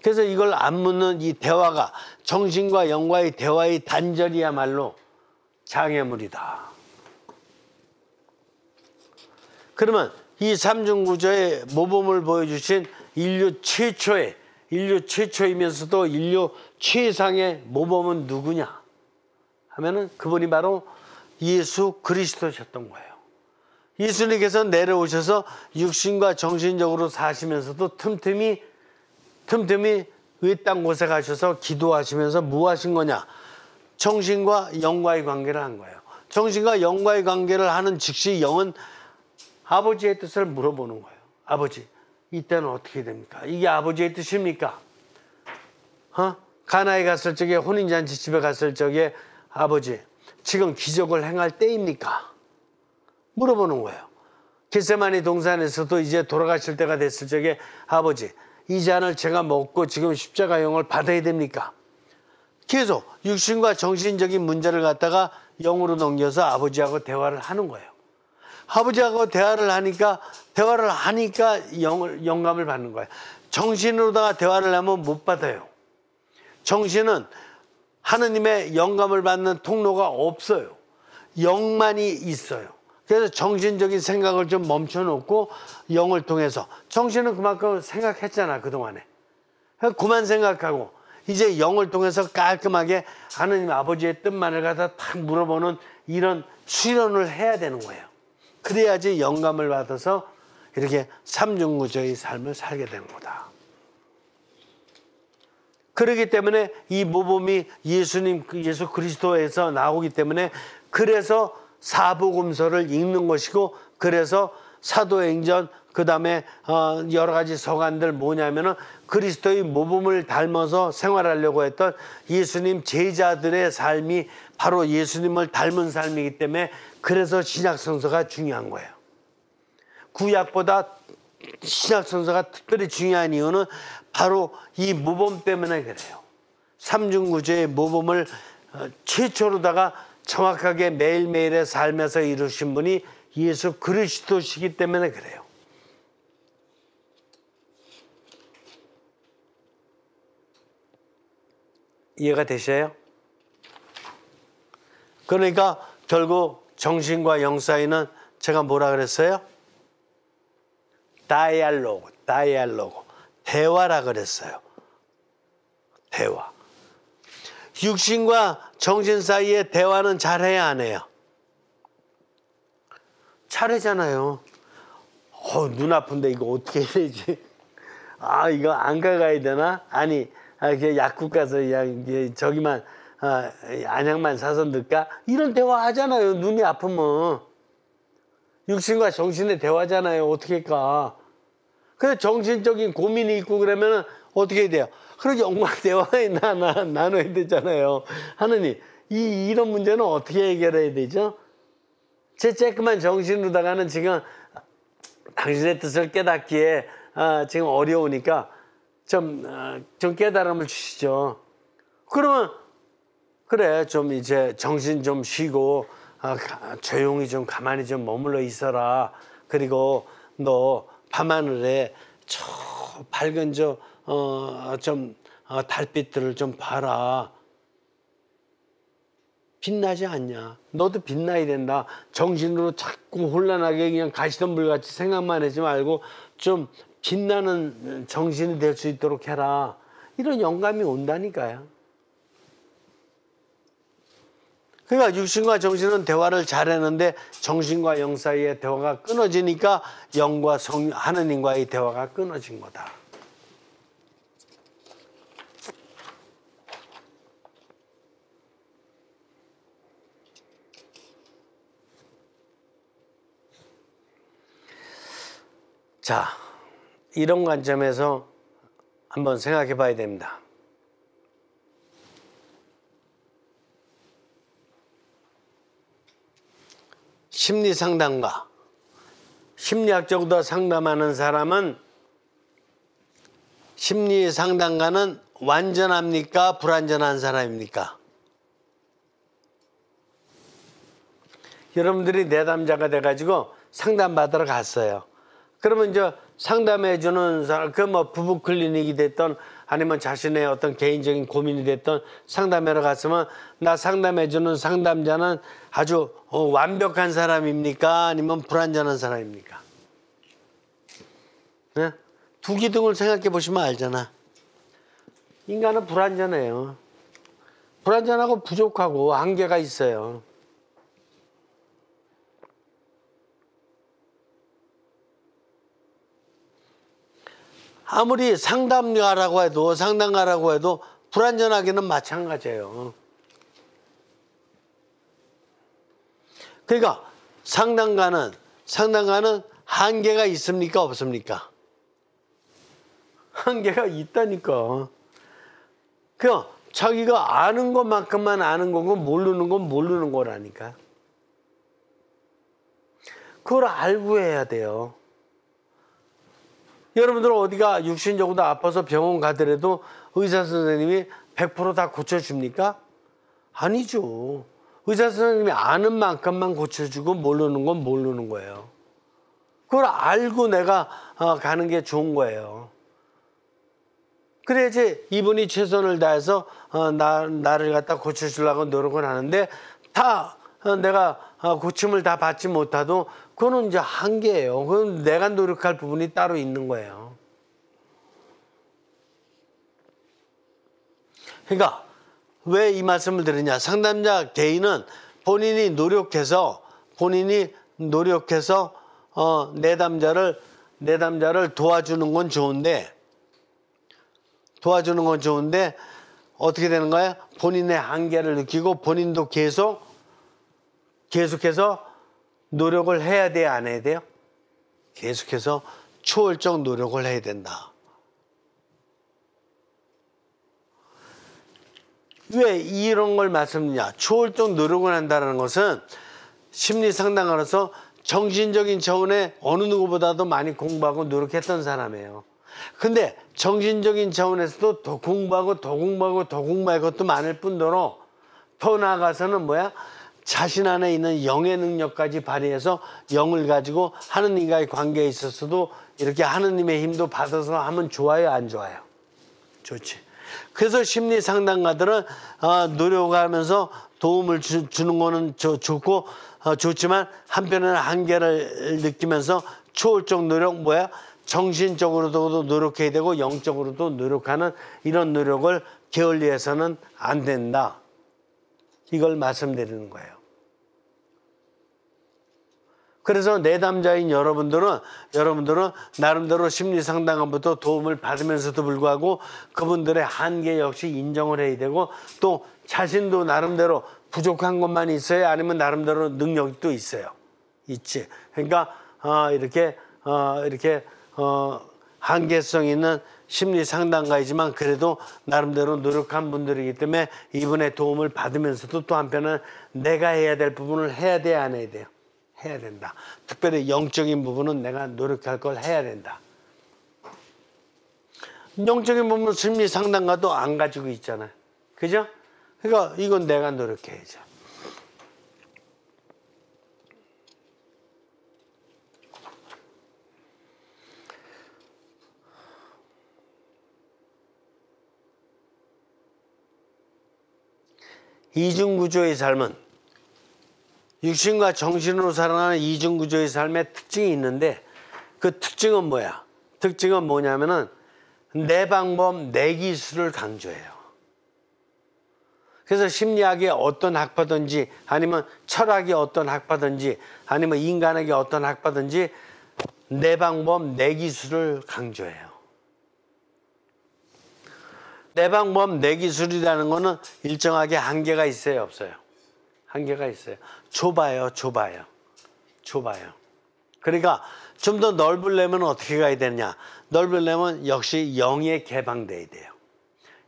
그래서 이걸 안 묻는 이 대화가 정신과 영과의 대화의 단절이야말로 장애물이다. 그러면 이 삼중구조의 모범을 보여주신 인류 최초이면서도 인류 최상의 모범은 누구냐 하면은 그분이 바로 예수 그리스도셨던 거예요. 예수님께서 내려오셔서 육신과 정신적으로 사시면서도 틈틈이 외딴 곳에 가셔서 기도하시면서 뭐 하신 거냐? 정신과 영과의 관계를 한 거예요. 정신과 영과의 관계를 하는 즉시 영은 아버지의 뜻을 물어보는 거예요. 아버지, 이때는 어떻게 됩니까? 이게 아버지의 뜻입니까? 가나에 갔을 적에 혼인잔치 집에 갔을 적에 아버지, 지금 기적을 행할 때입니까? 물어보는 거예요. 겟세마니 동산에서도 이제 돌아가실 때가 됐을 적에 아버지, 이 잔을 제가 먹고 지금 십자가형을 받아야 됩니까? 계속 육신과 정신적인 문제를 갖다가 영으로 넘겨서 아버지하고 대화를 하는 거예요. 아버지하고 대화를 하니까 영감을 받는 거예요. 정신으로다가 대화를 하면 못 받아요. 정신은 하느님의 영감을 받는 통로가 없어요. 영만이 있어요. 그래서 정신적인 생각을 좀 멈춰놓고 영을 통해서, 정신은 그만큼 생각했잖아 그동안에. 그만 생각하고 이제 영을 통해서 깔끔하게 하느님 아버지의 뜻만을 갖다 탁 물어보는 이런 수련을 해야 되는 거예요. 그래야지 영감을 받아서 이렇게 삼중구조의 삶을 살게 되는 거다. 그렇기 때문에 이 모범이 예수 그리스도에서 나오기 때문에, 그래서 사복음서를 읽는 것이고, 그래서 사도행전, 그 다음에 여러 가지 서간들 뭐냐면은 그리스도의 모범을 닮아서 생활하려고 했던 예수님 제자들의 삶이 바로 예수님을 닮은 삶이기 때문에, 그래서 신약성서가 중요한 거예요. 구약보다 신약성서가 특별히 중요한 이유는 바로 이 모범 때문에 그래요. 삼중구조의 모범을 최초로다가 정확하게 매일매일의 삶에서 이루신 분이 예수 그리스도시기 때문에 그래요. 이해가 되셔요? 그러니까 결국 정신과 영 사이는 제가 뭐라 그랬어요? 다이알로그, 대화라 그랬어요. 대화. 육신과 정신 사이의 대화는 잘해야 안 해요? 잘하잖아요. 눈 아픈데 이거 어떻게 해야 되지? 이거 안과 가야 되나? 아니, 그냥 약국 가서 그냥 저기만 안약만 사서 넣을까? 이런 대화 하잖아요. 눈이 아프면. 육신과 정신의 대화잖아요. 어떻게 할까? 그래서 정신적인 고민이 있고 그러면 어떻게 해야 돼요? 그럼 영과 대화에 나눠야 되잖아요. 하느님, 이런 문제는 어떻게 해결해야 되죠? 제 쬐끄만 정신으로다가는 지금 당신의 뜻을 깨닫기에 지금 어려우니까 좀 깨달음을 주시죠. 그러면 그래, 좀 이제 정신 좀 쉬고 조용히 좀 가만히 좀 머물러 있어라. 그리고 너 밤하늘에 저 밝은 달빛들을 좀 봐라. 빛나지 않냐? 너도 빛나야 된다. 정신으로 자꾸 혼란하게 그냥 가시덤불같이 생각만 하지 말고 좀 빛나는 정신이 될 수 있도록 해라. 이런 영감이 온다니까요. 그러니까 육신과 정신은 대화를 잘하는데 정신과 영 사이의 대화가 끊어지니까 영과 하느님과의 대화가 끊어진 거다. 자, 이런 관점에서 한번 생각해 봐야 됩니다. 심리 상담가, 심리학적으로 상담하는 사람은, 심리 상담가는 완전합니까? 불완전한 사람입니까? 여러분들이 내담자가 돼가지고 상담받으러 갔어요. 그러면 이제 상담해주는 사람, 부부 클리닉이 됐던 아니면 자신의 어떤 개인적인 고민이 됐던 상담하러 갔으면, 나 상담해주는 상담자는 아주 완벽한 사람입니까? 아니면 불완전한 사람입니까? 네? 두 기둥을 생각해 보시면 알잖아. 인간은 불완전해요. 불완전하고 부족하고 한계가 있어요. 아무리 상담가라고 해도 불완전하기는 마찬가지예요. 그러니까 상담가는 한계가 있습니까? 없습니까? 한계가 있다니까. 그냥 자기가 아는 것만큼만 아는 거고 모르는 건 모르는 거라니까. 그걸 알고 해야 돼요. 여러분들 어디가 육신적으로 아파서 병원 가더라도 의사 선생님이 100% 다 고쳐줍니까? 아니죠. 의사 선생님이 아는 만큼만 고쳐주고 모르는 건 모르는 거예요. 그걸 알고 내가 가는 게 좋은 거예요. 그래야지 이분이 최선을 다해서 나를 갖다 고쳐주려고 노력을 하는데, 다 내가 고침을 다 받지 못해도 그거는 이제 한계예요. 그건 내가 노력할 부분이 따로 있는 거예요. 그러니까 왜 이 말씀을 드리냐? 상담자 개인은 본인이 노력해서 내담자를 도와주는 건 좋은데 어떻게 되는 거야? 본인의 한계를 느끼고 본인도 계속해서 노력을 해야 돼요, 안 해야 돼요? 계속해서 초월적 노력을 해야 된다. 왜 이런 걸 말씀드리냐? 초월적 노력을 한다는 것은 심리 상담가로서 정신적인 차원에 어느 누구보다도 많이 공부하고 노력했던 사람이에요. 근데 정신적인 차원에서도 더 공부하고 것도 많을 뿐더러 더 나아가서는 자신 안에 있는 영의 능력까지 발휘해서 영을 가지고 하느님과의 관계에 있어서도 이렇게 하느님의 힘도 받아서 하면 좋아요, 안 좋아요? 좋지. 그래서 심리 상담가들은 노력하면서 도움을 주는 거는 좋고 좋지만 한편에는 한계를 느끼면서 초월적 노력 정신적으로도 노력해야 되고 영적으로도 노력하는 이런 노력을 게을리해서는 안 된다. 이걸 말씀드리는 거예요. 그래서 내담자인 여러분들은 나름대로 심리 상담가부터 도움을 받으면서도 불구하고 그분들의 한계 역시 인정을 해야 되고 또 자신도 나름대로 부족한 것만 있어요? 아니면 나름대로 능력도 있어요? 있지. 그러니까 이렇게 한계성 있는 심리 상담가이지만 그래도 나름대로 노력한 분들이기 때문에 이분의 도움을 받으면서도 또 한편은 내가 해야 될 부분을 해야 돼야 안 해야 돼요? 해야 된다. 특별히 영적인 부분은 내가 노력할 걸 해야 된다. 영적인 부분은 심리 상담가도 안 가지고 있잖아요. 그죠? 그러니까 이건 내가 노력해야죠. 이중구조의 삶은 육신과 정신으로 살아가는 이중구조의 삶의 특징이 있는데 그 특징은 뭐야? 특징은 뭐냐면은 내 방법, 내 기술을 강조해요. 그래서 심리학의 어떤 학파든지 아니면 철학의 어떤 학파든지 아니면 인간학의 어떤 학파든지 내 방법, 내 기술을 강조해요. 내 방법, 내 기술이라는 거는 일정하게 한계가 있어요, 없어요? 한계가 있어요. 좁아요. 그러니까 좀 더 넓으려면 어떻게 가야 되느냐? 넓으려면 역시 영이 개방돼야 돼요.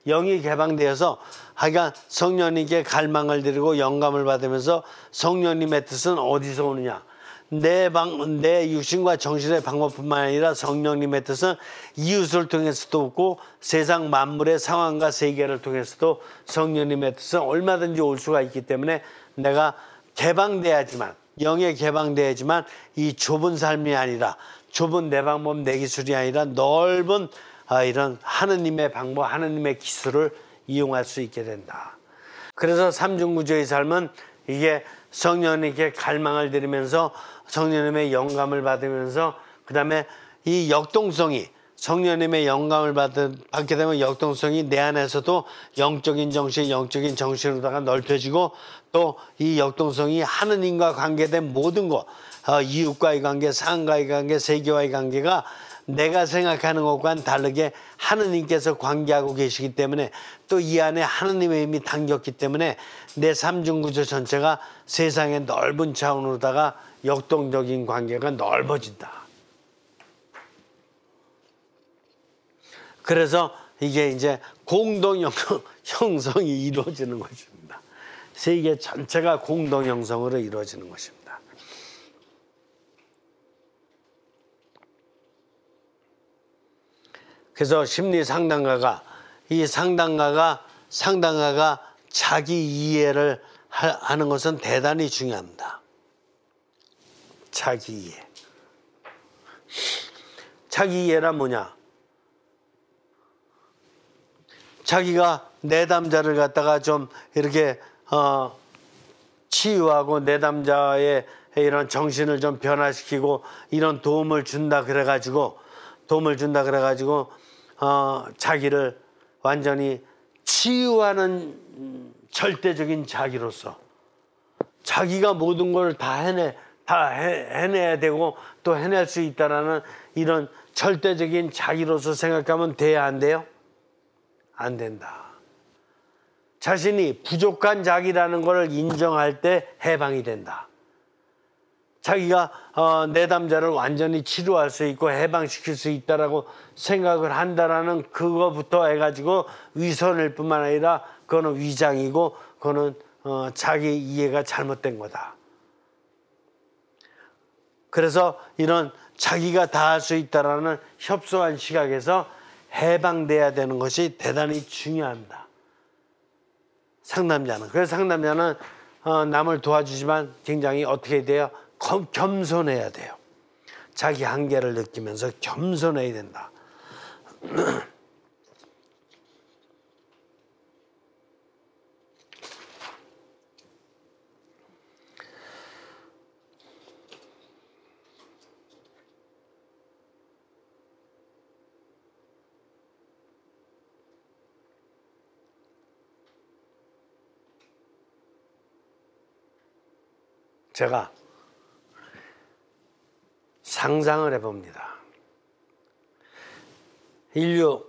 영이 개방되어서 하여간 성령님께 갈망을 드리고 영감을 받으면서 성령님의 뜻은 어디서 오느냐? 내 육신과 정신의 방법뿐만 아니라 성령님의 뜻은 이웃을 통해서도 없고 세상 만물의 상황과 세계를 통해서도 성령님의 뜻은 얼마든지 올 수가 있기 때문에 내가 개방돼야지만 영에 개방돼야지만 이 좁은 삶이 아니라 좁은 내 방법 내 기술이 아니라 넓은 이런 하느님의 방법 하느님의 기술을 이용할 수 있게 된다. 그래서 삼중구조의 삶은 이게 성령님께 갈망을 드리면서 성령님의 영감을 받으면서 그 다음에 이 역동성이 성령님의 영감을 받게 되면 역동성이 내 안에서도 영적인 정신, 영적인 정신으로다가 넓혀지고 또 이 역동성이 하느님과 관계된 모든 것, 이웃과의 관계, 상과의 관계, 세계와의 관계가 내가 생각하는 것과는 다르게 하느님께서 관계하고 계시기 때문에 또 이 안에 하느님의 힘이 담겼기 때문에 내 삼중구조 전체가 세상의 넓은 차원으로다가 역동적인 관계가 넓어진다. 그래서 이게 이제 공동 형성이 이루어지는 것입니다. 세계 전체가 공동 형성으로 이루어지는 것입니다. 그래서 심리 상담가가 자기 이해를 하는 것은 대단히 중요합니다. 자기 이해. 자기 이해란 뭐냐? 자기가 내담자를 갖다가 좀 이렇게 치유하고 내담자의 이런 정신을 좀 변화시키고 이런 도움을 준다 그래가지고 자기를 완전히 치유하는 절대적인 자기로서 자기가 모든 걸 다 해내야 되고 또 해낼 수 있다라는 이런 절대적인 자기로서 생각하면 돼야 안 돼요? 안 된다. 자신이 부족한 자기라는 걸 인정할 때 해방이 된다. 자기가 내담자를 완전히 치료할 수 있고 해방시킬 수 있다라고 생각을 한다라는 그거부터 해가지고 위선일 뿐만 아니라 그거는 위장이고 그거는 자기 이해가 잘못된 거다. 그래서 이런 자기가 다 할 수 있다라는 협소한 시각에서 해방돼야 되는 것이 대단히 중요합니다. 상담자는. 그래서 상담자는 남을 도와주지만 굉장히 어떻게 돼요? 겸손해야 돼요. 자기 한계를 느끼면서 겸손해야 된다. 제가 상상을 해봅니다. 인류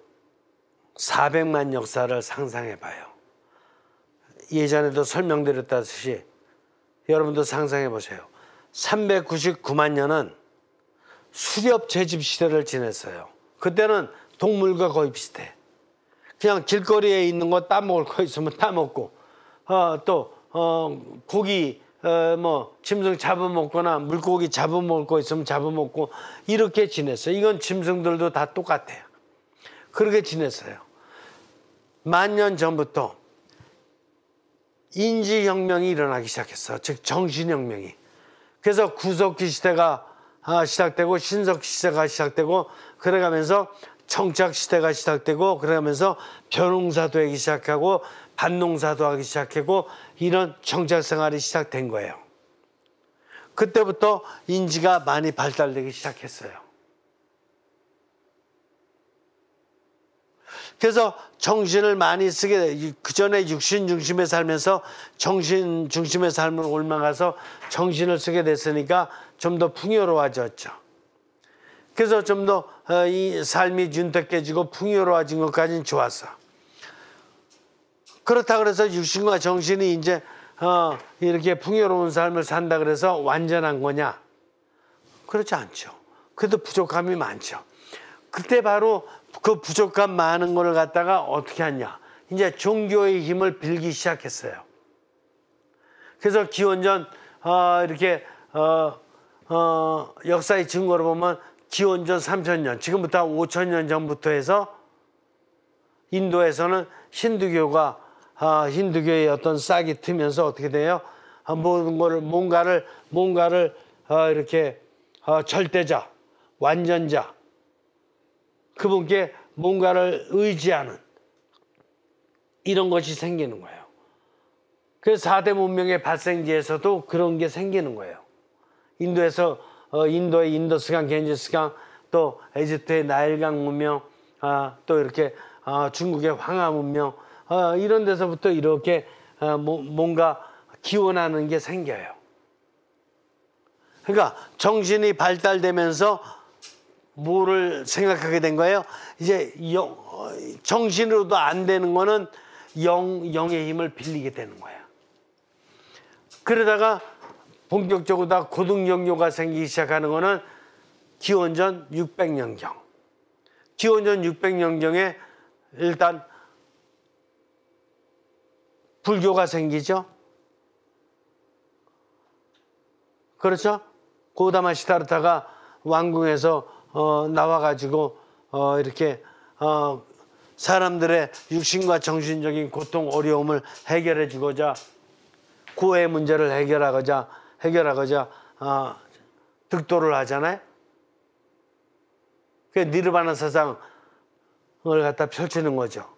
400만 역사를 상상해봐요. 예전에도 설명드렸다시피 여러분도 상상해보세요. 399만 년은 수렵 채집 시대를 지냈어요. 그때는 동물과 거의 비슷해. 그냥 길거리에 있는 거 따먹을 거 있으면 따먹고 고기 짐승 잡아먹거나 물고기 잡아먹을 거 있으면 잡아먹고 이렇게 지냈어요. 이건 짐승들도 다 똑같아요. 그렇게 지냈어요. 10,000년 전부터 인지혁명이 일어나기 시작했어. 즉 정신혁명이. 그래서 구석기 시대가 시작되고 신석기 시대가 시작되고 그래가면서 청착시대가 시작되고 그러면서 벼농사도 하기 시작하고 밭농사도 하기 시작하고 이런 정착생활이 시작된 거예요. 그때부터 인지가 많이 발달되기 시작했어요. 그래서 정신을 많이 쓰게 돼. 그전에 육신 중심의 살면서 정신 중심의 삶을 옮아가서 정신을 쓰게 됐으니까 좀 더 풍요로워졌죠. 그래서 좀 더 이 삶이 윤택해지고 풍요로워진 것까지는 좋았어. 그렇다 그래서 육신과 정신이 이제 이렇게 풍요로운 삶을 산다 그래서 완전한 거냐? 그렇지 않죠. 그래도 부족함이 많죠. 그때 바로 그 부족함 많은 거를 갖다가 어떻게 하냐? 이제 종교의 힘을 빌기 시작했어요. 그래서 기원전 이렇게 역사의 증거로 보면 기원전 3,000년, 지금부터 5,000년 전부터 해서 인도에서는 힌두교의 어떤 싹이 트면서 어떻게 돼요? 뭔가를 이렇게 절대자, 완전자, 그분께 뭔가를 의지하는 이런 것이 생기는 거예요. 그래서 4대 문명의 발생지에서도 그런 게 생기는 거예요. 인도에서 인도의 인더스강, 겐지스강, 또 에집트의 나일강 문명, 또 이렇게 중국의 황하 문명, 이런 데서부터 이렇게 뭔가 기원하는 게 생겨요. 그러니까 정신이 발달되면서 뭐를 생각하게 된 거예요? 이제 정신으로도 안 되는 거는 영의 힘을 빌리게 되는 거야. 그러다가 본격적으로 다 고등정교가 생기기 시작하는 거는 기원전 600년경. 기원전 600년경에 일단 불교가 생기죠. 그렇죠? 고다마 시다르타가 왕궁에서 나와가지고 이렇게 사람들의 육신과 정신적인 고통, 어려움을 해결해주고자 고해 문제를 해결하고자 득도를 하잖아요. 그 니르바나 사상을 갖다 펼치는 거죠.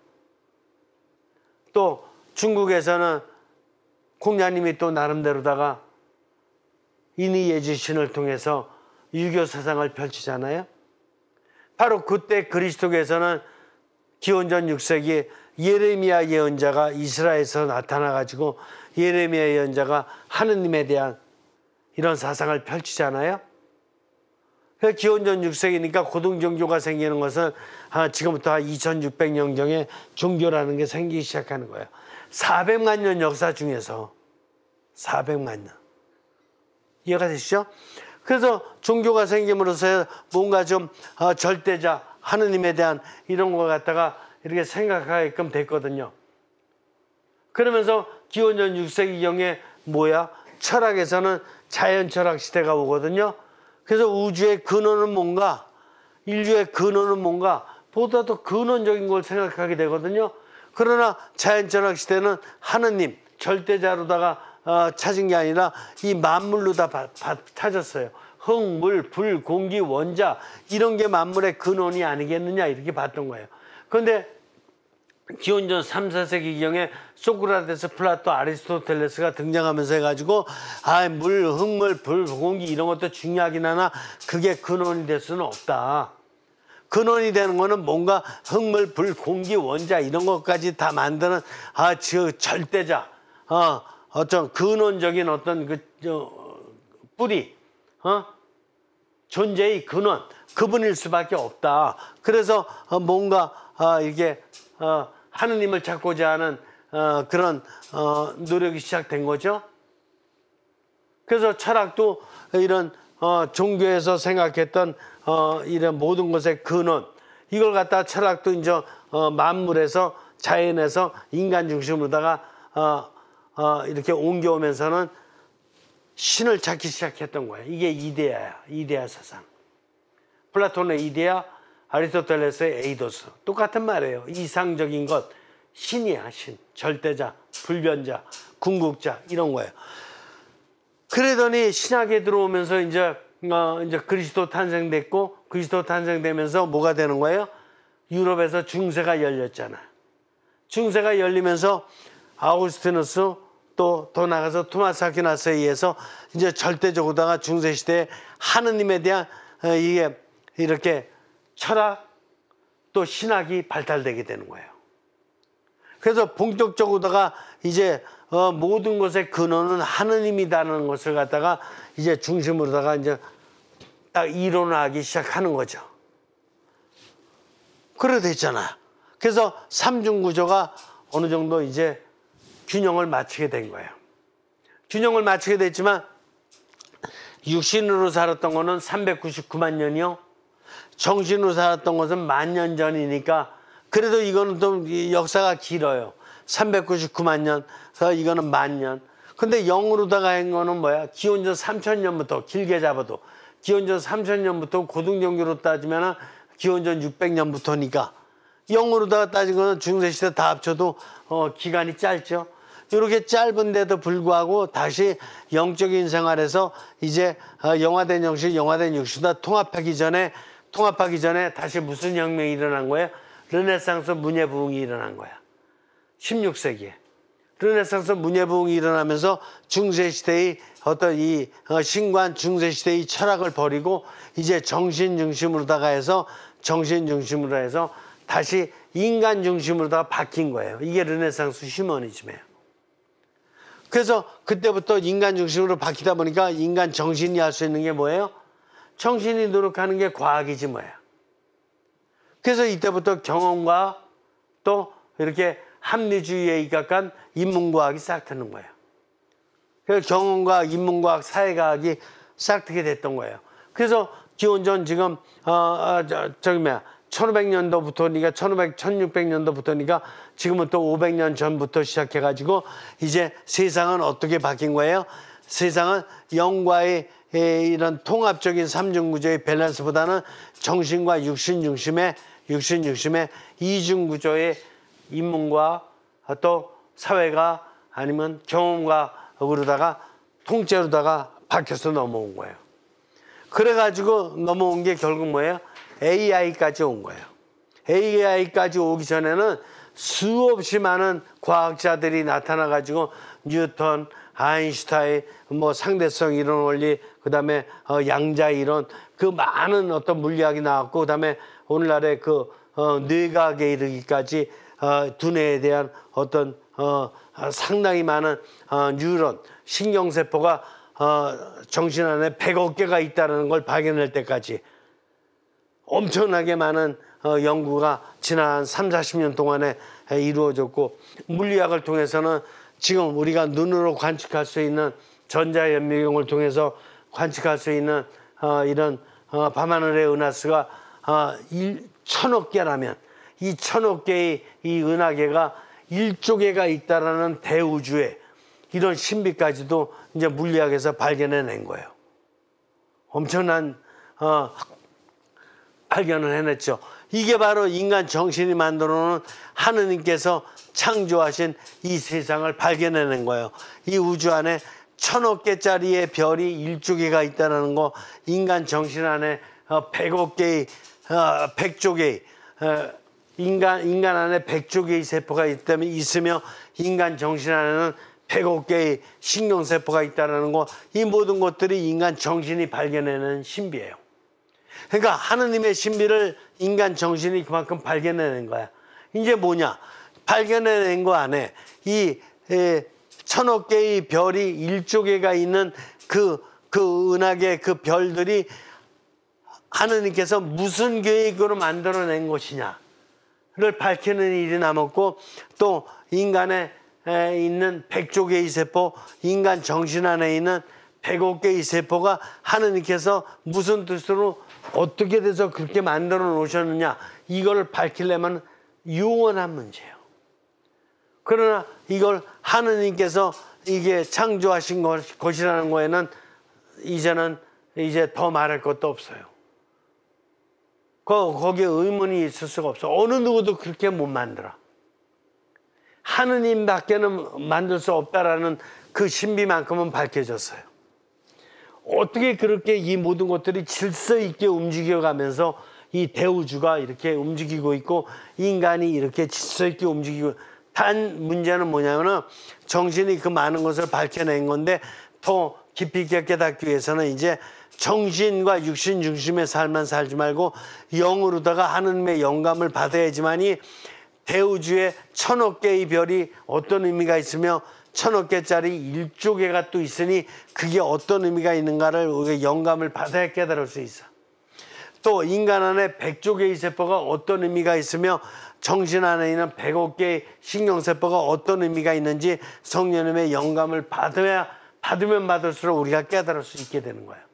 또 중국에서는 공자님이 또 나름대로다가 인의예지 신을 통해서 유교 사상을 펼치잖아요. 바로 그때 그리스도께서는 기원전 6세기 예레미야 예언자가 이스라엘에서 나타나가지고 예레미야 예언자가 하느님에 대한 이런 사상을 펼치잖아요. 기원전 6세기니까 고등종교가 생기는 것은 지금부터 한 2600년경에 종교라는 게 생기기 시작하는 거예요. 400만 년 역사 중에서 400만 년. 이해가 되시죠? 그래서 종교가 생김으로써 뭔가 좀 절대자 하느님에 대한 이런 거 갖다가 이렇게 생각하게끔 됐거든요. 그러면서 기원전 6세기경에 뭐야? 철학에서는 자연철학 시대가 오거든요. 그래서 우주의 근원은 뭔가, 인류의 근원은 뭔가 보다 더 근원적인 걸 생각하게 되거든요. 그러나 자연철학 시대는 하느님, 절대자로다가 찾은 게 아니라 이 만물로 다 찾았어요. 흙, 물, 불, 공기, 원자 이런 게 만물의 근원이 아니겠느냐 이렇게 봤던 거예요. 그런데 기원전 3, 4세기경에 소크라테스, 플라토, 아리스토텔레스가 등장하면서 해가지고 물, 흙물, 불, 공기 이런 것도 중요하긴 하나 그게 근원이 될 수는 없다. 근원이 되는 거는 뭔가 흙물, 불, 공기, 원자 이런 것까지 다 만드는 절대자, 어떤 근원적인 어떤 뿌리, 존재의 근원, 그분일 수밖에 없다. 그래서 뭔가 이게 하느님을 찾고자 하는 그런 노력이 시작된 거죠. 그래서 철학도 이런 종교에서 생각했던 이런 모든 것의 근원, 이걸 갖다 철학도 이제 만물에서 자연에서 인간 중심으로다가 이렇게 옮겨오면서는 신을 찾기 시작했던 거예요. 이게 이데아야, 이데아 사상. 플라톤의 이데아, 아리스토텔레스의 에이도스. 똑같은 말이에요. 이상적인 것, 신이야, 신. 절대자, 불변자, 궁극자 이런 거예요. 그러더니 신학에 들어오면서 이제 그리스도 탄생됐고, 그리스도 탄생되면서 뭐가 되는 거예요? 유럽에서 중세가 열렸잖아요. 중세가 열리면서 아우구스티누스 또 더 나가서 토마스 아퀴나스에 의해서 이제 절대적으로다가 중세 시대에 하느님에 대한 이게 이렇게 철학 또 신학이 발달되게 되는 거예요. 그래서 본격적으로다가 이제 모든 것의 근원은 하느님이다라는 것을 갖다가 이제 중심으로다가 이제 딱 이론화하기 시작하는 거죠. 그래 됐잖아요. 그래서 삼중구조가 어느 정도 이제 균형을 맞추게 된 거예요. 균형을 맞추게 됐지만 육신으로 살았던 거는 399만 년이요. 정신으로 살았던 것은 10,000년 전이니까 그래도 이거는 좀 역사가 길어요. 399만 년, 이거는 10,000년. 근데 영으로다가 한 거는 뭐야? 기원전 3000년부터 길게 잡아도 기원전 3000년부터 고등종교로 따지면 기원전 600년부터니까 영으로다가 따진 거는 중세시대 다 합쳐도 기간이 짧죠. 이렇게 짧은데도 불구하고 다시 영적인 생활에서 이제 영화된 영식, 영화된 육수다 통합하기 전에 다시 무슨 혁명이 일어난 거예요? 르네상스 문예부흥이 일어난 거야. 16세기에. 르네상스 문예부흥이 일어나면서 중세시대의 어떤 이 신관 중세시대의 철학을 버리고 이제 정신 중심으로다가 해서 다시 인간 중심으로다가 바뀐 거예요. 이게 르네상스 휴머니즘이에요. 그래서 그때부터 인간 중심으로 바뀌다 보니까 인간 정신이 할 수 있는 게 뭐예요? 정신이 노력하는 게 과학이지 뭐예요. 그래서 이때부터 경험과 또 이렇게 합리주의에 입각한 인문과학이 싹 트는 거예요. 그래서 경험과학, 인문과학, 사회과학이 싹 트게 됐던 거예요. 그래서 기원전 지금 1500년도부터니까 1600년도부터니까 지금은 또 500년 전부터 시작해가지고 이제 세상은 어떻게 바뀐 거예요? 세상은 영과의 이런 통합적인 삼중구조의 밸런스보다는 정신과 육신 중심의 이중구조의 인문과 또 사회가 아니면 경험과으로다가 통째로다가 바뀌어서 넘어온 거예요. 그래가지고 넘어온 게 결국 뭐예요? AI까지 온 거예요. AI까지 오기 전에는 수없이 많은 과학자들이 나타나가지고 뉴턴, 아인슈타인, 뭐 상대성 이론 원리, 그다음에 양자 이론, 그 많은 어떤 물리학이 나왔고, 그다음에 오늘날의 그 뇌과학에 이르기까지 두뇌에 대한 어떤 상당히 많은 뉴런, 신경세포가 정신 안에 100억 개가 있다는 걸 발견할 때까지 엄청나게 많은 연구가 지난 3, 40년 동안에 이루어졌고, 물리학을 통해서는 지금 우리가 눈으로 관측할 수 있는 전자현미경을 통해서 관측할 수 있는 이런 밤하늘의 은하수가 1,000억 개라면 이 1,000억 개의 이 은하계가 1조 개가 있다라는 대우주에 이런 신비까지도 이제 물리학에서 발견해낸 거예요. 엄청난 발견을 해냈죠. 이게 바로 인간 정신이 만들어놓은 하느님께서 창조하신 이 세상을 발견해낸 거예요. 이 우주 안에 1,000억 개짜리의 별이 1조 개가 있다는 거, 인간 정신 안에 100억 개의 100조 개의 인간 안에 100조 개의 세포가 있으며 인간 정신 안에는 100억 개의 신경세포가 있다는 거, 이 모든 것들이 인간 정신이 발견해낸 신비예요. 그러니까 하느님의 신비를 인간 정신이 그만큼 발견해낸 거야. 이제 뭐냐? 발견해낸 거 안에 이 1,000억 개의 별이 1조 개가 있는 그 은하계 그 별들이 하느님께서 무슨 계획으로 만들어낸 것이냐를 밝히는 일이 남았고, 또 인간에 있는 100조 개의 세포, 인간 정신 안에 있는 100억 개의 세포가 하느님께서 무슨 뜻으로 어떻게 돼서 그렇게 만들어 놓으셨느냐, 이걸 밝히려면 유언한 문제예요. 그러나 이걸 하느님께서 이게 창조하신 것이라는 거에는 이제 더 말할 것도 없어요. 거기에 의문이 있을 수가 없어. 어느 누구도 그렇게 못 만들어. 하느님밖에는 만들 수 없다라는 그 신비만큼은 밝혀졌어요. 어떻게 그렇게 이 모든 것들이 질서 있게 움직여가면서 이 대우주가 이렇게 움직이고 있고 인간이 이렇게 질서 있게 움직이고, 단 문제는 뭐냐면은 정신이 그 많은 것을 밝혀낸 건데, 더 깊이 있게 깨닫기 위해서는 이제 정신과 육신 중심의 삶만 살지 말고 영으로다가 하느님의 영감을 받아야지만이 대우주에 1,000억 개의 별이 어떤 의미가 있으며 1,000억 개짜리 1조 개가 또 있으니 그게 어떤 의미가 있는가를 우리가 영감을 받아야 깨달을 수 있어. 또 인간 안에 100조 개의 세포가 어떤 의미가 있으며 정신 안에 있는 100억 개의 신경세포가 어떤 의미가 있는지 성령님의 영감을 받으면 받을수록 우리가 깨달을 수 있게 되는 거예요.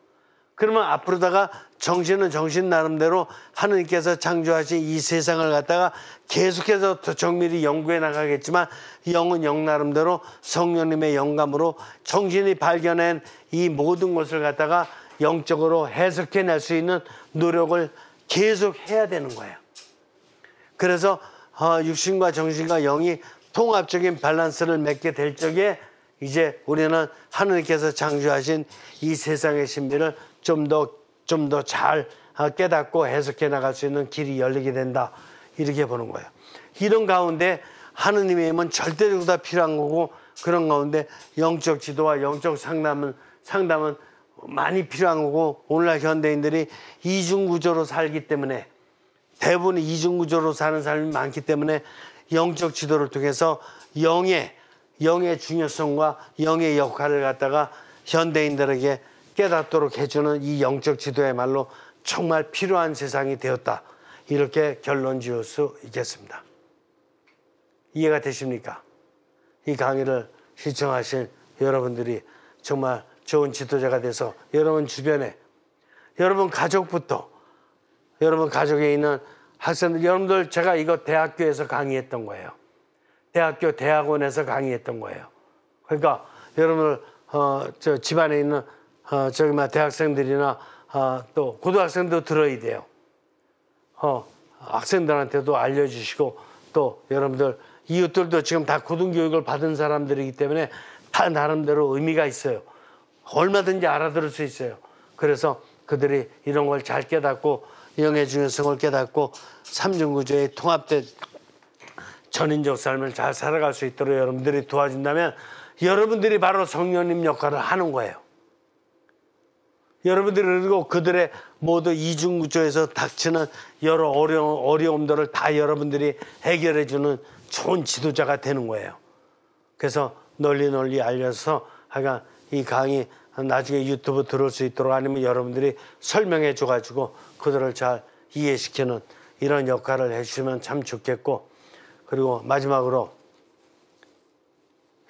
그러면 앞으로다가 정신은 정신 나름대로 하느님께서 창조하신 이 세상을 갖다가 계속해서 더 정밀히 연구해 나가겠지만, 영은 영 나름대로 성령님의 영감으로 정신이 발견한 이 모든 것을 갖다가 영적으로 해석해낼 수 있는 노력을 계속 해야 되는 거예요. 그래서 육신과 정신과 영이 통합적인 밸런스를 맺게 될 적에 이제 우리는 하느님께서 창조하신 이 세상의 신비를 좀 더 잘 깨닫고 해석해 나갈 수 있는 길이 열리게 된다, 이렇게 보는 거예요. 이런 가운데 하느님의 힘은 절대적으로 다 필요한 거고, 그런 가운데 영적 지도와 영적 상담은 많이 필요한 거고, 오늘날 현대인들이 이중구조로 살기 때문에, 대부분 이중구조로 사는 사람이 많기 때문에 영적 지도를 통해서 영의 중요성과 영의 역할을 갖다가 현대인들에게 깨닫도록 해주는 이 영적 지도야말로 정말 필요한 세상이 되었다, 이렇게 결론 지을 수 있겠습니다. 이해가 되십니까? 이 강의를 시청하신 여러분들이 정말 좋은 지도자가 돼서 여러분 주변에, 여러분 가족부터, 여러분 가족에 있는 학생들, 여러분들, 제가 이거 대학교에서 강의했던 거예요. 대학원에서 강의했던 거예요. 그러니까 여러분들 저 집안에 있는 대학생들이나 또 고등학생도 들어야 돼요. 학생들한테도 알려주시고, 또 여러분들 이웃들도 지금 다 고등교육을 받은 사람들이기 때문에 다 나름대로 의미가 있어요. 얼마든지 알아들을 수 있어요. 그래서 그들이 이런 걸 잘 깨닫고 영의 중요성을 깨닫고 삼중구조의 통합된 전인적 삶을 잘 살아갈 수 있도록 여러분들이 도와준다면 여러분들이 바로 성령님 역할을 하는 거예요. 여러분들이 그리고 그들의 모두 이중구조에서 닥치는 여러 어려움들을 다 여러분들이 해결해 주는 좋은 지도자가 되는 거예요. 그래서 널리 알려서 하여간 이 강의 나중에 유튜브 들을 수 있도록 아니면 여러분들이 설명해 줘가지고 그들을 잘 이해시키는 이런 역할을 해주시면 참 좋겠고, 그리고 마지막으로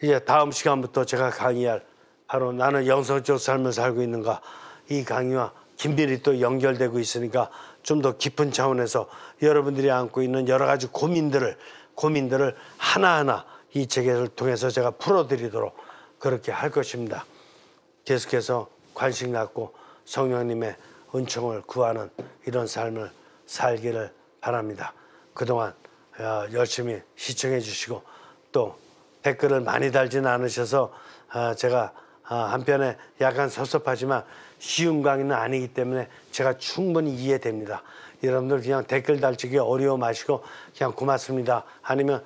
이제 다음 시간부터 제가 강의할 바로 나는 영성적 삶을 살고 있는가, 이 강의와 긴밀히 또 연결되고 있으니까 좀 더 깊은 차원에서 여러분들이 안고 있는 여러 가지 고민들을 하나하나 이 책을 통해서 제가 풀어드리도록 그렇게 할 것입니다. 계속해서 관심 갖고 성령님의 은총을 구하는 이런 삶을 살기를 바랍니다. 그동안 열심히 시청해 주시고 또 댓글을 많이 달지는 않으셔서 제가 한편에 약간 섭섭하지만 쉬운 강의는 아니기 때문에 제가 충분히 이해됩니다. 여러분들 그냥 댓글 달치기 어려워 마시고 그냥 고맙습니다, 아니면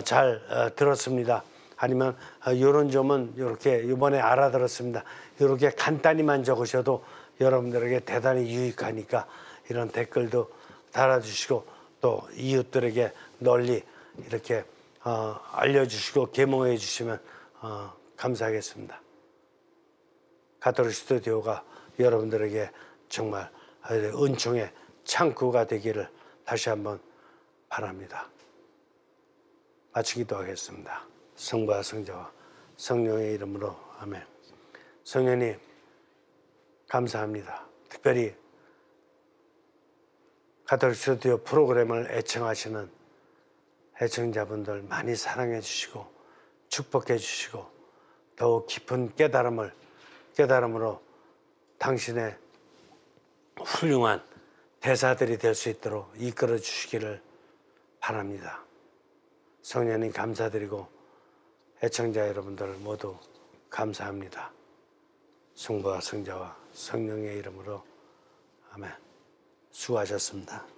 잘 들었습니다, 아니면 이런 점은 이렇게 이번에 알아들었습니다, 이렇게 간단히만 적으셔도 여러분들에게 대단히 유익하니까 이런 댓글도 달아주시고 또 이웃들에게 널리 이렇게 알려주시고 계몽해 주시면 감사하겠습니다. 가톨릭 스튜디오가 여러분들에게 정말 은총의 창구가 되기를 다시 한번 바랍니다. 마치 기도하겠습니다. 성부와 성자와 성령의 이름으로 아멘. 성령님 감사합니다. 특별히 가톨릭 스튜디오 프로그램을 애청하시는 애청자분들 많이 사랑해 주시고 축복해 주시고 더욱 깊은 깨달음으로 당신의 훌륭한 대사들이 될 수 있도록 이끌어 주시기를 바랍니다. 성령님 감사드리고 애청자 여러분들 모두 감사합니다. 성부와 성자와 성령의 이름으로 아멘. 수고하셨습니다.